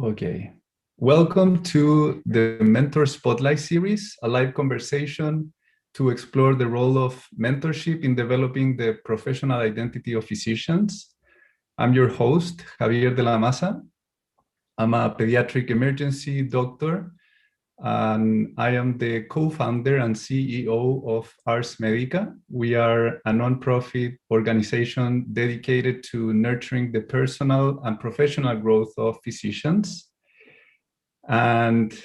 Okay. Welcome to the Mentor Spotlight series, a live conversation to explore the role of mentorship in developing the professional identity of physicians. I'm your host, Javier de la Maza. I'm a pediatric emergency doctor, and I am the co-founder and CEO of Ars Medica. We are a nonprofit organization dedicated to nurturing the personal and professional growth of physicians. And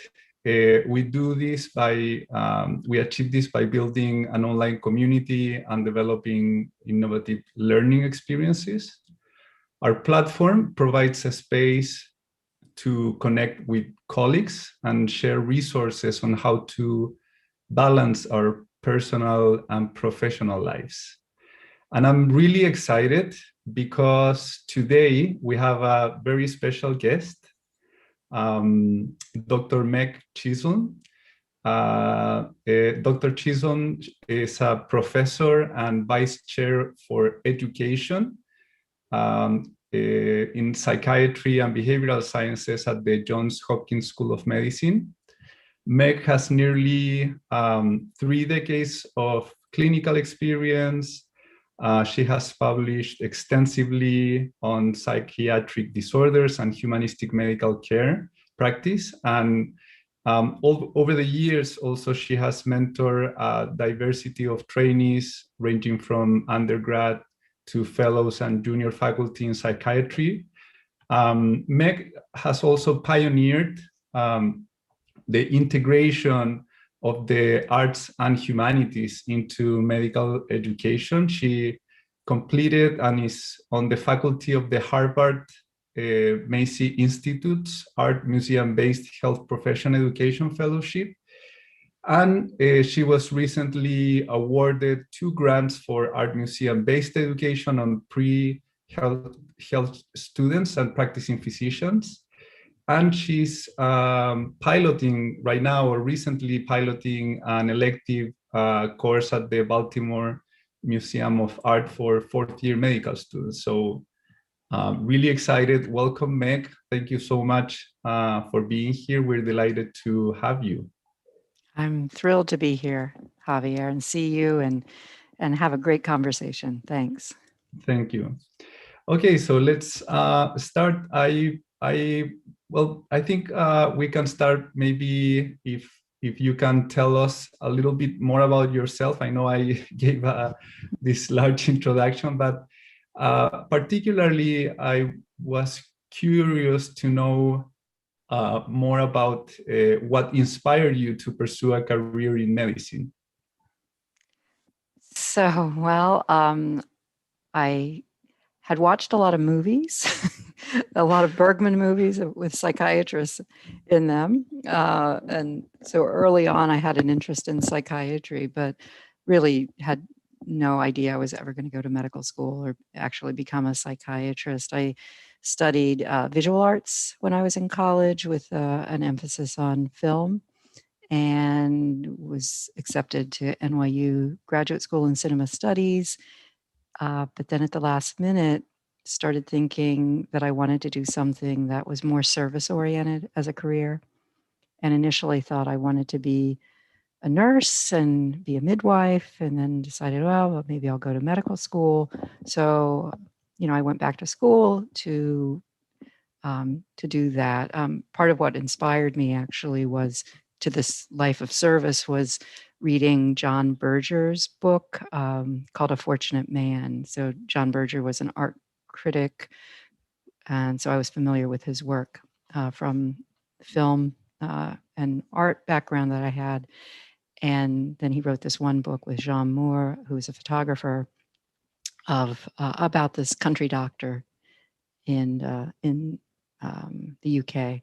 we do this by, we achieve this by building an online community and developing innovative learning experiences. Our platform provides a space to connect with colleagues and share resources on how to balance our personal and professional lives. And I'm really excited because today we have a very special guest, Dr. Meg Chisolm. Dr. Chisolm is a professor and vice chair for education in psychiatry and behavioral sciences at the Johns Hopkins School of Medicine. Meg has nearly 3 decades of clinical experience. She has published extensively on psychiatric disorders and humanistic medical care practice. And over the years, also, she has mentored a diversity of trainees ranging from undergrad to fellows and junior faculty in psychiatry. Meg has also pioneered the integration of the arts and humanities into medical education. She completed and is on the faculty of the Harvard Macy Institute's Art Museum-based Health Profession Education Fellowship. And she was recently awarded 2 grants for art museum-based education on pre-health students and practicing physicians. And she's piloting right now, or recently piloting, an elective course at the Baltimore Museum of Art for 4th-year medical students. So really excited. Welcome, Meg. Thank you so much for being here. We're delighted to have you. I'm thrilled to be here, Javier, and see you and have a great conversation. Thanks. Thank you. Okay, so let's start. I think we can start maybe if you can tell us a little bit more about yourself. I know I gave this large introduction, but particularly I was curious to know more about what inspired you to pursue a career in medicine. So, well, I had watched a lot of movies, a lot of Bergman movies with psychiatrists in them. And so early on, I had an interest in psychiatry, but really had no idea I was ever going to go to medical school or actually become a psychiatrist. I studied visual arts when I was in college with an emphasis on film, and was accepted to NYU Graduate School in Cinema Studies. But then at the last minute, started thinking that I wanted to do something that was more service-oriented as a career. And initially thought I wanted to be a nurse and be a midwife, and then decided, well, maybe I'll go to medical school. So, I went back to school to do that. Part of what inspired me actually was to this life of service was reading John Berger's book called A Fortunate Man. So John Berger was an art critic, and so I was familiar with his work from film and art background that I had. And then he wrote this one book with Jean Moore, who was a photographer, about this country doctor in the UK.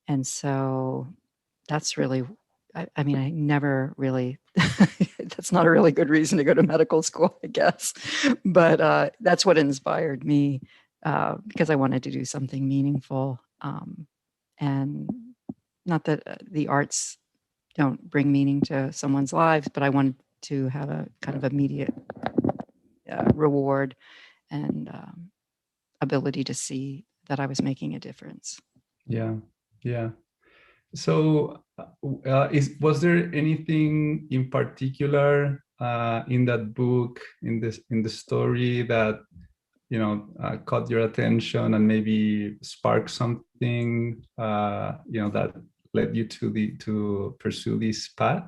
And so that's really, I never really, that's not a really good reason to go to medical school, I guess. But that's what inspired me because I wanted to do something meaningful. And not that the arts don't bring meaning to someone's lives, but I wanted to have a kind of immediate reward and ability to see that I was making a difference. Yeah. Yeah. So, was there anything in particular in that book, in the story that caught your attention and maybe sparked something that led you to pursue this path?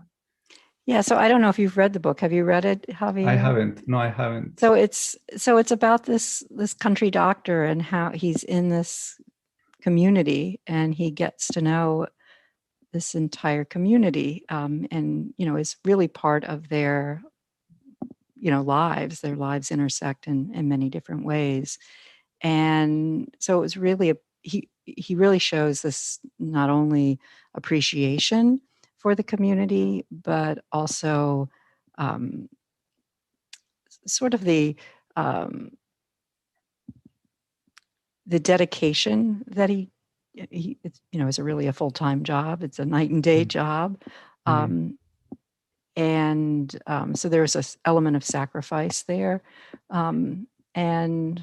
Yeah, so I don't know if you've read the book. Have you read it, I Javier? haven't. No, I haven't. So it's about this country doctor and how he's in this community and he gets to know this entire community, and is really part of their lives. Their lives intersect in many different ways, and so it was really he really shows this not only appreciation for the community, but also um, sort of um, the dedication that it's, is a really a full-time job. It's a night and day job. Mm-hmm. So there's this element of sacrifice there. And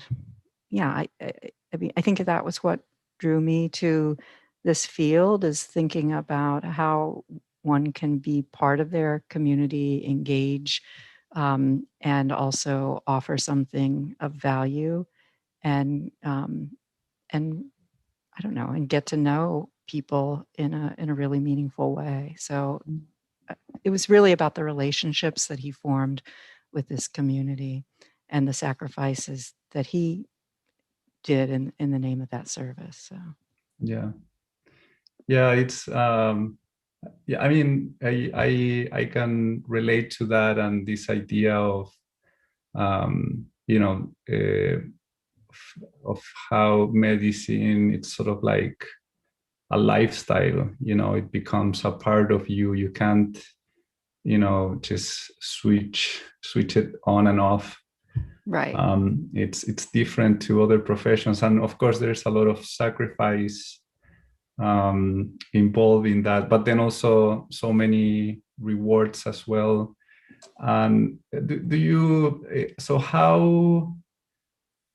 yeah, I mean, I think that was what drew me to this field, is thinking about how one can be part of their community, engage, and also offer something of value, and I don't know, and get to know people in a really meaningful way. So it was really about the relationships that he formed with this community and the sacrifices that he did in the name of that service. So Yeah, it's yeah, I mean, I can relate to that, and this idea of of how medicine, it's sort of like a lifestyle. It becomes a part of you. You can't just switch it on and off. right. It's different to other professions, and of course there's a lot of sacrifice involved in that, but then also so many rewards as well. And do you so how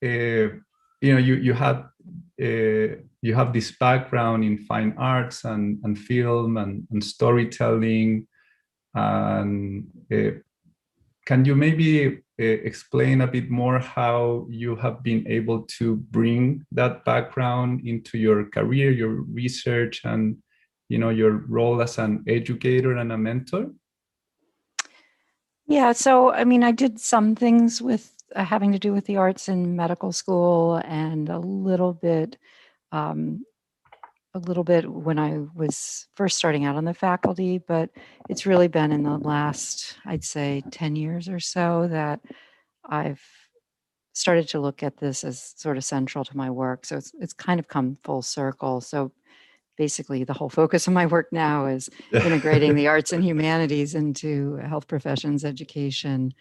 you have this background in fine arts and film and storytelling, and can you maybe explain a bit more how you have been able to bring that background into your career, your research, and your role as an educator and a mentor? Yeah, so I mean, I did some things with having to do with the arts in medical school, and um, a little bit when I was first starting out on the faculty, but it's really been in the last, I'd say, 10 years or so that I've started to look at this as sort of central to my work. So it's kind of come full circle. So basically, the whole focus of my work now is integrating the arts and humanities into health professions education,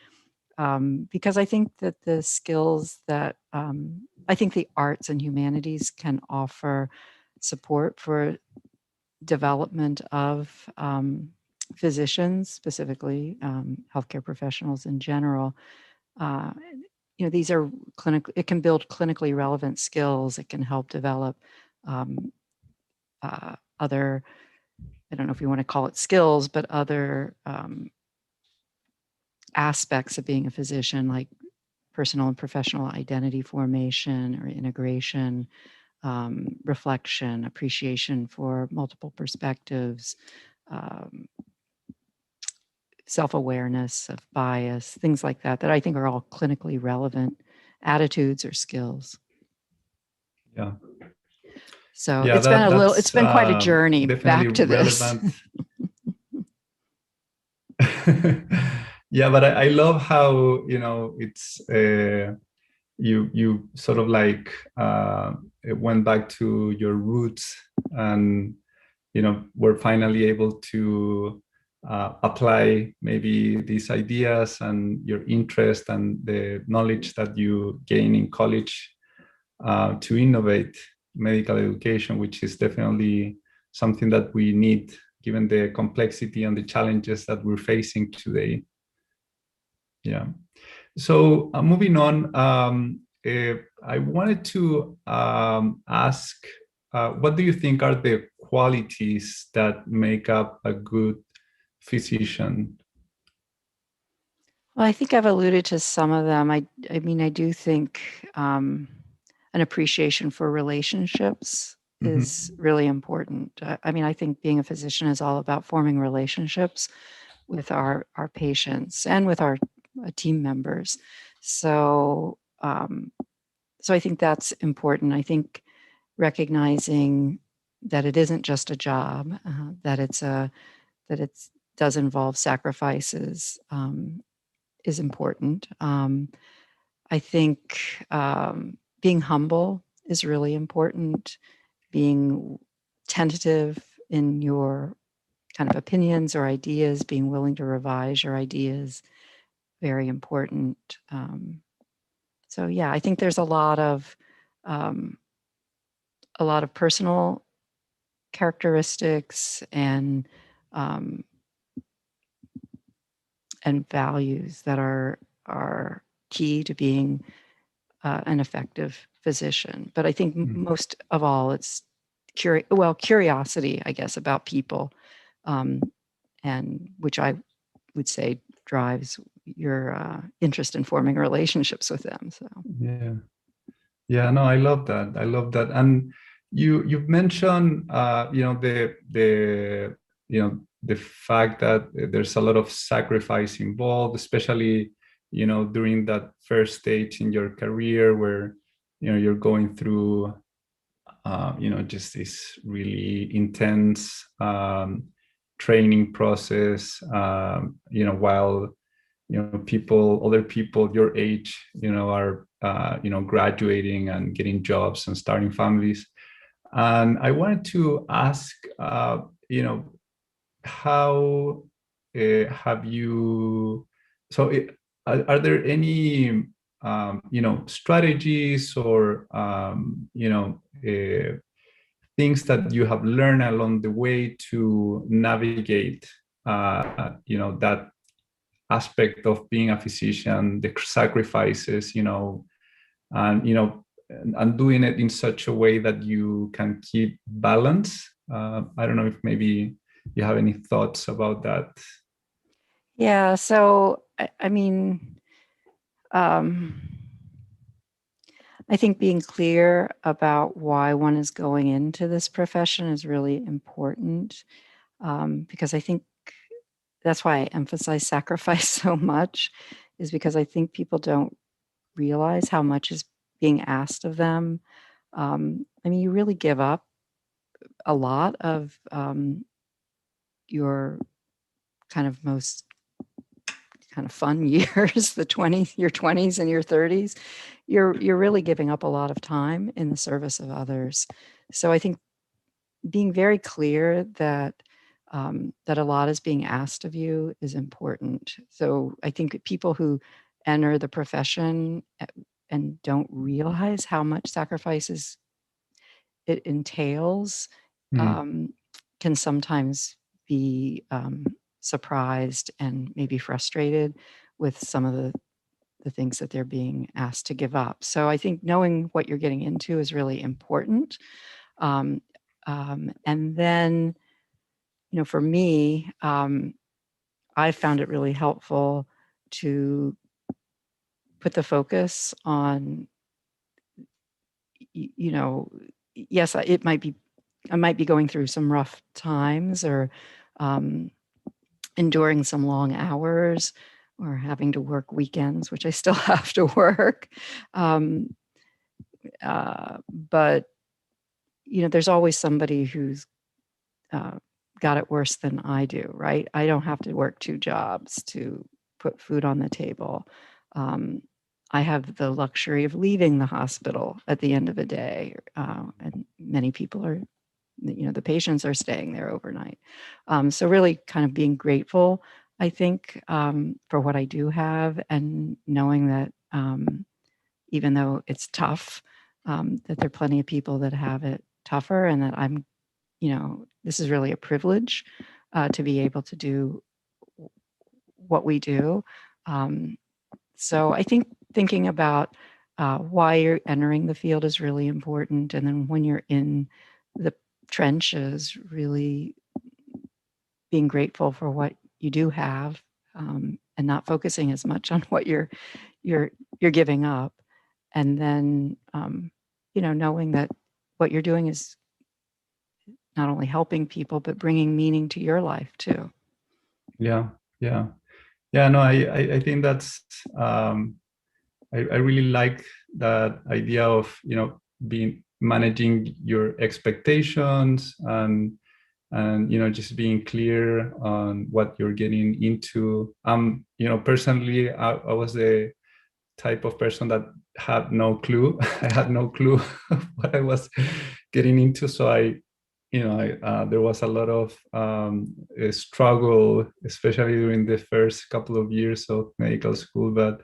because I think that the skills that I think the arts and humanities can offer support for development of physicians, specifically healthcare professionals in general. Uh, these are it can build clinically relevant skills. It can help develop other, I don't know if you want to call it skills, but other aspects of being a physician, like personal and professional identity formation or integration, reflection, appreciation for multiple perspectives, um, self-awareness of bias, things like that I think are all clinically relevant attitudes or skills. Yeah. So Yeah, it's been quite a journey definitely back to relevant. this. Yeah, but I love how it's you sort of like it went back to your roots, and were finally able to apply maybe these ideas and your interest and the knowledge that you gain in college to innovate medical education, which is definitely something that we need given the complexity and the challenges that we're facing today. Yeah. So moving on, I wanted to ask what do you think are the qualities that make up a good physician? Well, I think I've alluded to some of them. I mean, I do think an appreciation for relationships is really important. I mean, I think being a physician is all about forming relationships with our patients and with our team members. So, so I think that's important. I think recognizing that it isn't just a job, that it does involve sacrifices, is important. I think being humble is really important. Being tentative in your kind of opinions or ideas, being willing to revise your ideas, very important. So yeah, I think there's um, a lot of personal characteristics um, and values that are key to being an effective physician. But I think most of all, it's curiosity, I guess, about people, and which I would say drives your interest in forming relationships with them. So yeah, no, I love that. I love that. And you've mentioned, the fact that there's a lot of sacrifice involved, especially, during that first stage in your career where, you're going through, just this really intense training process, while other people your age, are graduating and getting jobs and starting families. And I wanted to ask, how have you? So, are there any strategies or things that you have learned along the way to navigate that aspect of being a physician, the sacrifices, and and doing it in such a way that you can keep balance? I don't know if maybe you have any thoughts about that. yeah, so I mean, I think being clear about why one is going into this profession is really important, because I think that's why I emphasize sacrifice so much, is because I think people don't realize how much is being asked of them. I mean, you really give up a lot of your kind of most kind of fun years, your 20s and your 30s. You're really giving up a lot of time in the service of others. So I think being very clear that that a lot is being asked of you is important. So I think people who enter the profession and don't realize how much sacrifices it entails can sometimes be surprised and maybe frustrated with some of the things that they're being asked to give up. So I think knowing what you're getting into is really important. And then, for me, I found it really helpful to put the focus on, yes, I might be going through some rough times or enduring some long hours or having to work weekends, which I still have to work. But, there's always somebody who's got it worse than I do, right? I don't have to work 2 jobs to put food on the table. I have the luxury of leaving the hospital at the end of the day, and many people are, the patients are staying there overnight. So really kind of being grateful, I think, for what I do have, and knowing that even though it's tough, that there are plenty of people that have it tougher, and that I'm, this is really a privilege to be able to do what we do. So I think thinking about why you're entering the field is really important. And then when you're in the trenches, really being grateful for what you do have, and not focusing as much on what you're giving up, and then knowing that what you're doing is not only helping people but bringing meaning to your life too. Yeah, yeah, yeah. No, I think that's I really like that idea of being managing your expectations and just being clear on what you're getting into. Personally, I was the type of person that had no clue. I had no clue what I was getting into. So there was a lot of struggle, especially during the first couple of years of medical school.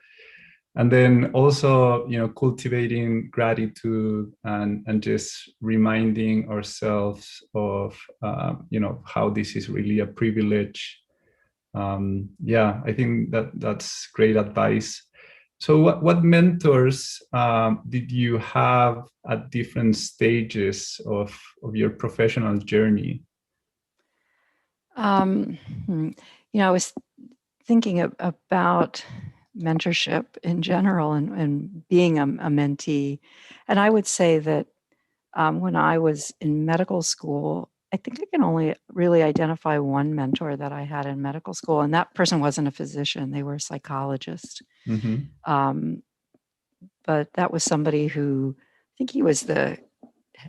And then also, cultivating gratitude and just reminding ourselves of, how this is really a privilege. Yeah, I think that's great advice. So what mentors did you have at different stages of your professional journey? I was thinking about mentorship in general and being a mentee. And I would say that when I was in medical school, I think I can only really identify one mentor that I had in medical school, and that person wasn't a physician, they were a psychologist. Mm-hmm. But that was somebody who, I think he was the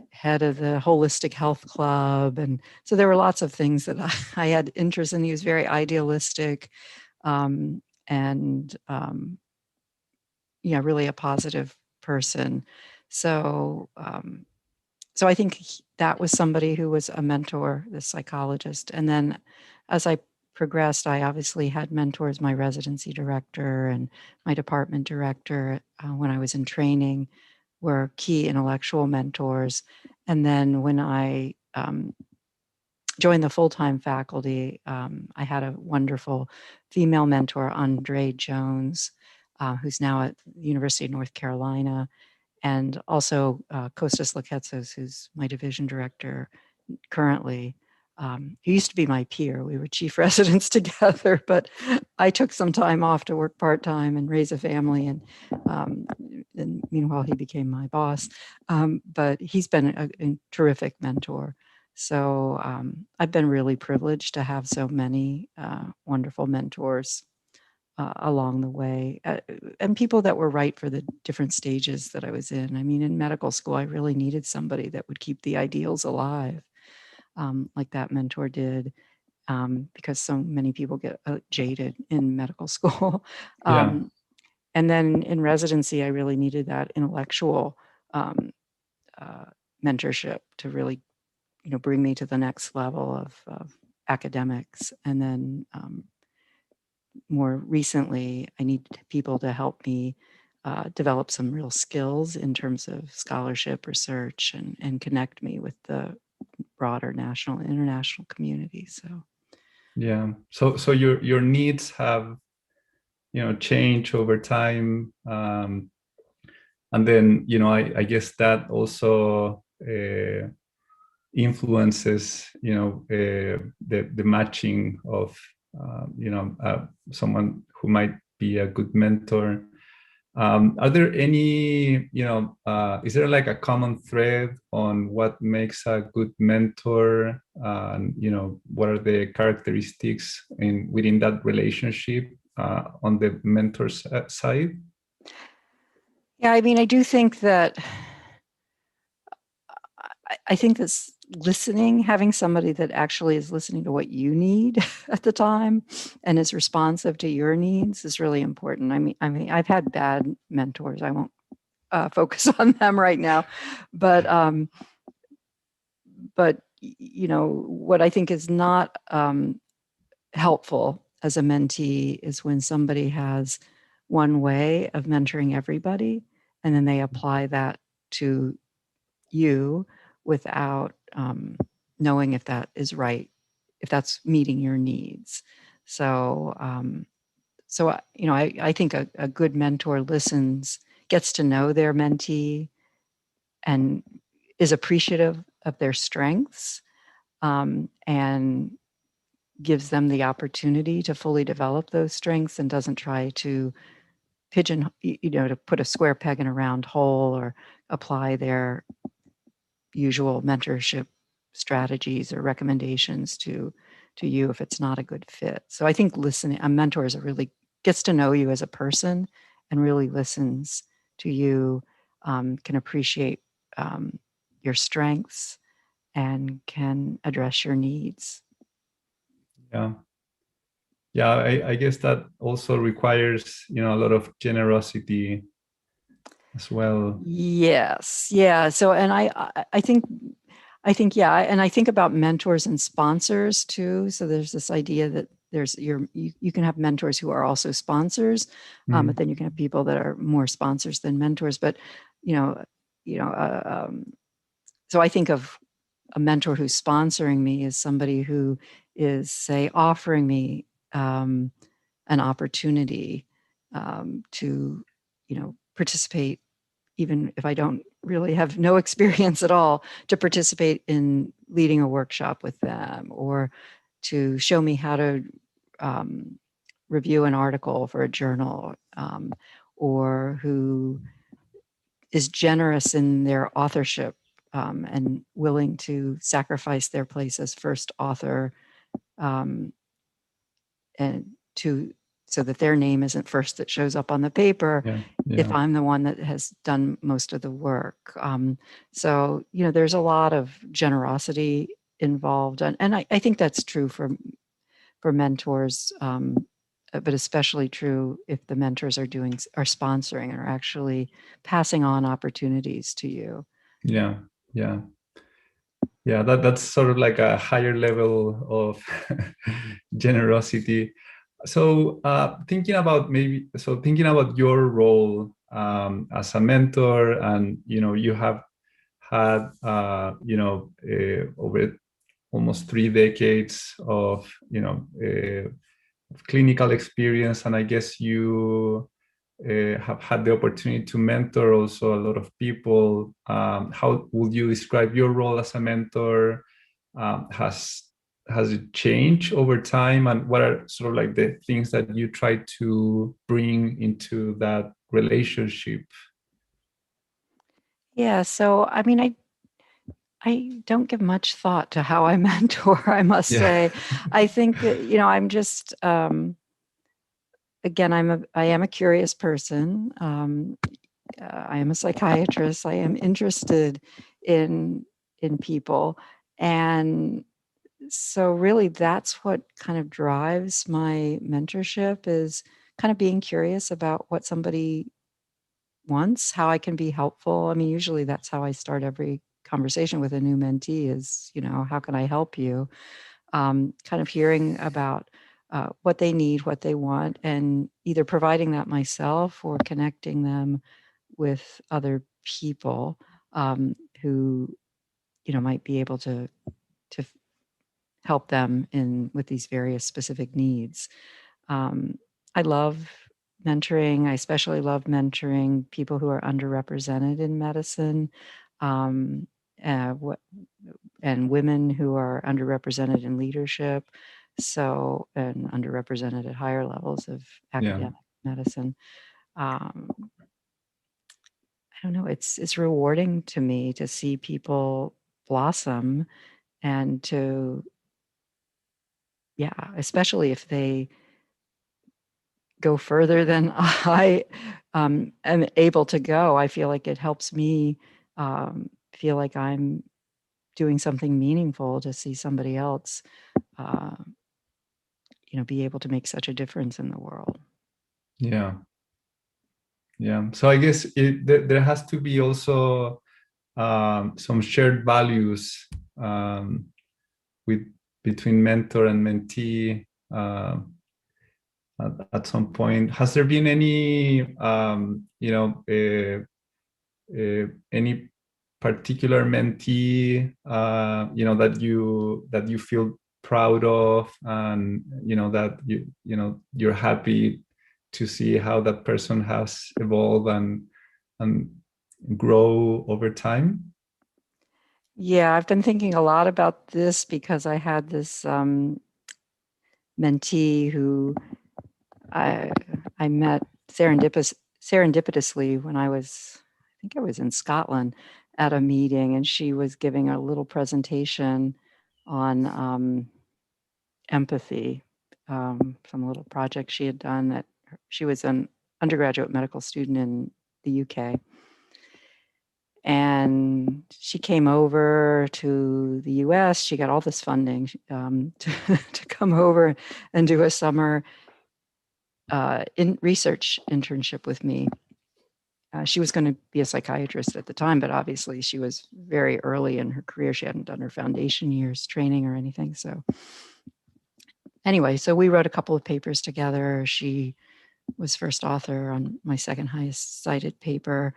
head of the holistic health club. And so there were lots of things that I had interest in. He was very idealistic, and really a positive person. So I think that was somebody who was a mentor, the psychologist. And then as I progressed, I obviously had mentors. My residency director and my department director, when I was in training, were key intellectual mentors. And then when I joined the full-time faculty, I had a wonderful female mentor, Andre Jones, who's now at the University of North Carolina, and also Kostas Laketsos, who's my division director currently. He used to be my peer. We were chief residents together, but I took some time off to work part-time and raise a family, and meanwhile he became my boss. But he's been a terrific mentor. So I've been really privileged to have so many wonderful mentors along the way, and people that were right for the different stages that I was in. I mean, in medical school, I really needed somebody that would keep the ideals alive, like that mentor did, because so many people get jaded in medical school. Yeah. And then in residency, I really needed that intellectual mentorship to really, bring me to the next level of academics. And then more recently, I need people to help me develop some real skills in terms of scholarship, research, and connect me with the broader national and international community. So, yeah. So your needs have changed over time, and then I guess that also influences the matching of someone who might be a good mentor. Are there any is there like a common thread on what makes a good mentor? What are the characteristics within that relationship on the mentor's side? yeah, I mean, I do think that I think this listening, having somebody that actually is listening to what you need at the time and is responsive to your needs is really important. I mean, I've had bad mentors. I won't focus on them right now, but what I think is not helpful as a mentee is when somebody has one way of mentoring everybody, and then they apply that to you without knowing if that is right, if that's meeting your needs. So, I think a good mentor listens, gets to know their mentee, and is appreciative of their strengths, and gives them the opportunity to fully develop those strengths, and doesn't try to to put a square peg in a round hole, or apply their usual mentorship strategies or recommendations to you if it's not a good fit. So I think listening, a mentor gets to know you as a person and really listens to you, can appreciate your strengths, and can address your needs. Yeah. Yeah, I guess that also requires, a lot of generosity as well. Yes. Yeah. So, and I think, yeah. And I think about mentors and sponsors too. So there's this idea that you can have mentors who are also sponsors, but then you can have people that are more sponsors than mentors. But, you know, so I think of a mentor who's sponsoring me as somebody who is, say, offering me an opportunity to, participate, even if I don't really have no experience at all, to participate in leading a workshop with them, or to show me how to review an article for a journal, or who is generous in their authorship, and willing to sacrifice their place as first author, and so that their name isn't first that shows up on the paper, if I'm the one that has done most of the work. So, there's a lot of generosity involved. And I think that's true for mentors, but especially true if the mentors are sponsoring and are actually passing on opportunities to you. Yeah. That's sort of like a higher level of generosity. So thinking about your role as a mentor, and you have had over almost 3 decades of of clinical experience, and I guess you have had the opportunity to mentor also a lot of people. How would you describe your role as a mentor? Has it changed over time, and what are sort of like the things that you try to bring into that relationship? Yeah, so I mean, I don't give much thought to how I mentor, I must say. I think, I'm just, again, I am a curious person. I am a psychiatrist. I am interested in people, and so really that's what kind of drives my mentorship, is kind of being curious about what somebody wants, how I can be helpful. I mean, usually that's how I start every conversation with a new mentee is, how can I help you? Kind of hearing about what they need, what they want, and either providing that myself or connecting them with other people who, might be able to help them with these various specific needs. I love mentoring. I especially love mentoring people who are underrepresented in medicine, and women who are underrepresented in leadership, and underrepresented at higher levels of academic medicine. I don't know. It's rewarding to me to see people blossom, and especially if they go further than I am able to go. I feel like it helps me feel like I'm doing something meaningful, to see somebody else, be able to make such a difference in the world. Yeah. So I guess there has to be also some shared values between mentor and mentee at some point. Has there been any any particular mentee that you feel proud of, and that you're happy to see how that person has evolved and grow over time? Yeah, I've been thinking a lot about this because I had this mentee who I met serendipitously when I think I was in Scotland at a meeting, and she was giving a little presentation on empathy, some little project she had done. That she was an undergraduate medical student in the UK, and she came over to the US. She got all this funding to come over and do a summer in research internship with me. She was going to be a psychiatrist at the time, but obviously she was very early in her career. She hadn't done her foundation years training or anything. So anyway, so we wrote a couple of papers together. She was first author on my second highest cited paper,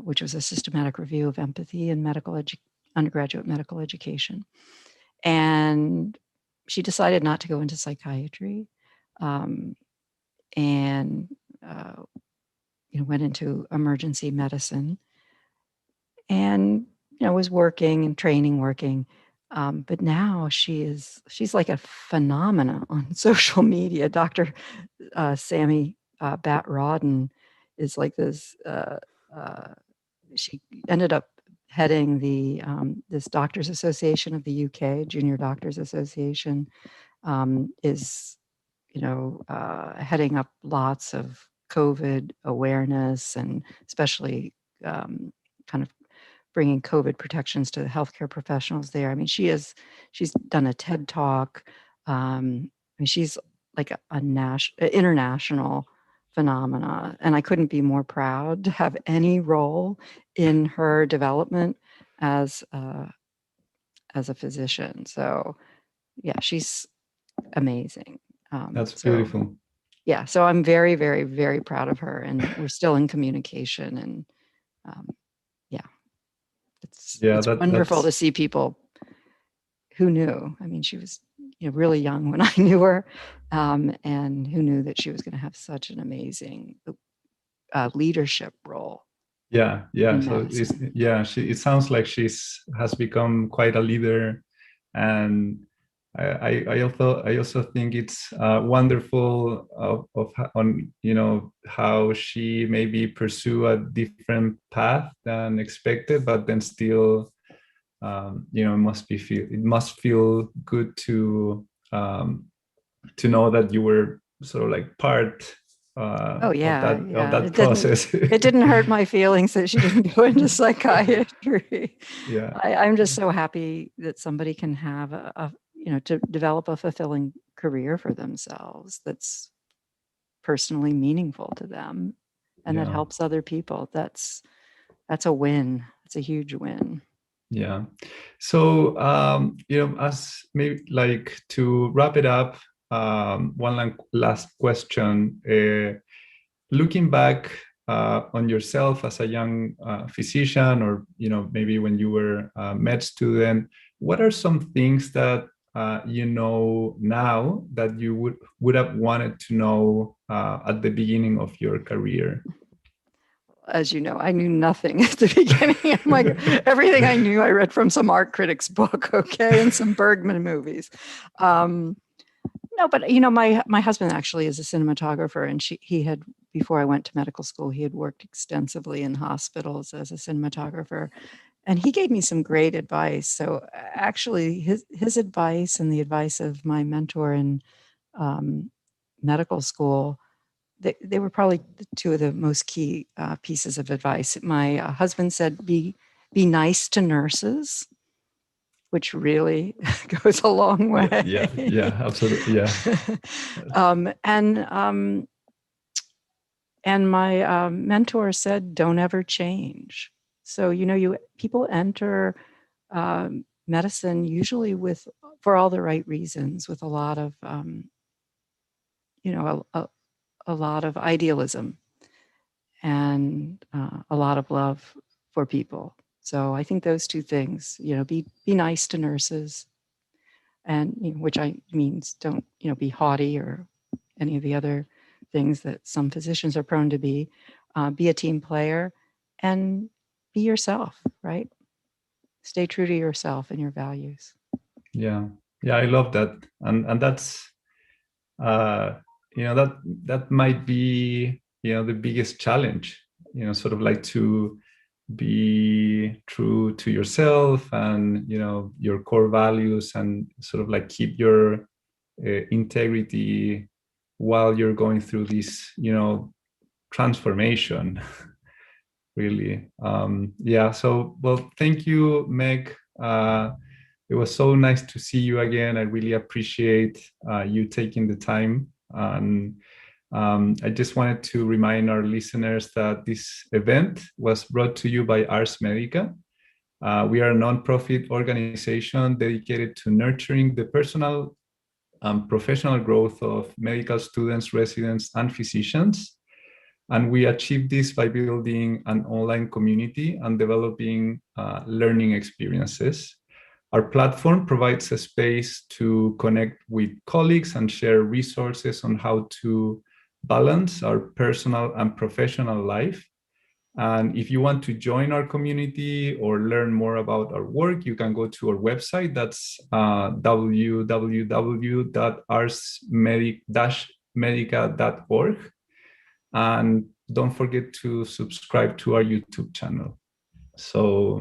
which was a systematic review of empathy in undergraduate medical education. And she decided not to go into psychiatry, and went into emergency medicine, and was working and working. But now she's like a phenomena on social media. Dr. Sammy Bat Rodden is like this. She ended up heading the this Doctors Association of the UK, Junior Doctors Association, is heading up lots of COVID awareness, and especially kind of bringing COVID protections to the healthcare professionals there. I mean, she's done a TED Talk. I mean, she's like an international phenomena, and I couldn't be more proud to have any role in her development as a physician. So, yeah, she's amazing. That's So beautiful. yeah, so I'm very, very, very proud of her, and we're still in communication. And yeah, it's wonderful to that's see people who knew. I mean, she was really young when I knew her, and who knew that she was going to have such an amazing leadership role. Yeah. In So medicine. it sounds like has become quite a leader, and I also think it's wonderful on how she maybe pursue a different path than expected, but then still it must feel good to know that you were sort of like part Oh of yeah, yeah. that process. It didn't hurt my feelings that she didn't go into psychiatry. Yeah. I'm just so happy that somebody can have to develop a fulfilling career for themselves that's personally meaningful to them, and that Yeah. helps other people. That's a win. It's a huge win. Yeah. So, as maybe like to wrap it up, one last question. Looking back on yourself as a young physician, or maybe when you were a med student, what are some things that now that you would have wanted to know at the beginning of your career? As you know, I knew nothing at the beginning. Everything I knew, I read from some art critic's book, okay, and some Bergman movies. No, but my husband actually is a cinematographer, and he had, before I went to medical school, he had worked extensively in hospitals as a cinematographer, and he gave me some great advice. So actually, his advice and the advice of my mentor in medical school, they were probably two of the most key pieces of advice. My husband said, "Be nice to nurses," which really goes a long way. Yeah, absolutely. Yeah. And my mentor said, "Don't ever change." So people enter medicine usually for all the right reasons, with a lot of a lot of idealism, and a lot of love for people. So I think those two things, be nice to nurses, and which means don't be haughty or any of the other things that some physicians are prone to be a team player, and be yourself, right? stay true to yourself and your values. Yeah, I love that, and that's that might be the biggest challenge. Sort of like to be true to yourself and your core values, and sort of like keep your integrity while you're going through this transformation. Really. So, well, thank you, Meg. It was so nice to see you again. I really appreciate you taking the time. And I just wanted to remind our listeners that this event was brought to you by Ars Medica. We are a nonprofit organization dedicated to nurturing the personal and professional growth of medical students, residents, and physicians. And we achieve this by building an online community and developing learning experiences. Our platform provides a space to connect with colleagues and share resources on how to balance our personal and professional life. And if you want to join our community or learn more about our work, you can go to our website. That's www.arsmedica.org. And don't forget to subscribe to our YouTube channel. So